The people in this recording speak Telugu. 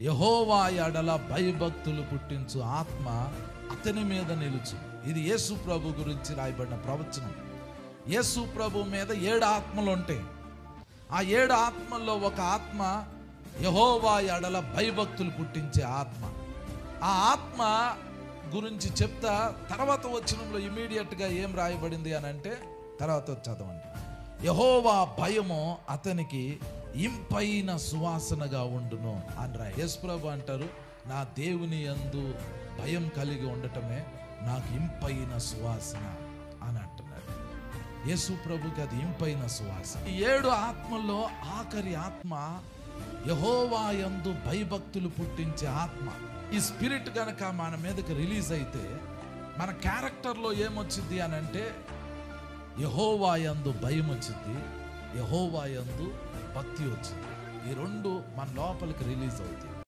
యెహోవా ఎడల భయభక్తులు పుట్టించు ఆత్మ అతని మీద నిలుచు. ఇది యేసు ప్రభు గురించి రాయబడిన ప్రవచనం. యేసు ప్రభు మీద 7 ఆత్మలు ఉంటాయి. ఆ 7 ఆత్మల్లో ఒక ఆత్మ యెహోవా ఎడల భయభక్తులు పుట్టించే ఆత్మ. ఆ ఆత్మ గురించి చెప్తా తర్వాత వచనంలో ఇమీడియట్గా ఏం రాయబడింది అని అంటే, తర్వాత చదవండి. యెహోవా భయము అతనికి ఇంపైన సువాసనగా ఉండును అని యేసు ప్రభు అంటారు, నా దేవుని యందు భయం కలిగి ఉండటమే నాకు ఇంపైన సువాసన అని అంటున్నాడు. యేసు ప్రభుకి అది ఇంపైన సువాసన. ఈ 7 ఆత్మల్లో ఆఖరి ఆత్మ యెహోవా యందు భయభక్తులు పుట్టించే ఆత్మ. ఈ స్పిరిట్ కనుక మన మీదకి రిలీజ్ అయితే మన క్యారెక్టర్లో ఏమొచ్చింది అని అంటే, యెహోవా యందు భయం వచ్చింది, యెహోవా యందు భక్తి వచ్చింది. ఈ 2 మన లోపలికి రిలీజ్ అవుతాయి.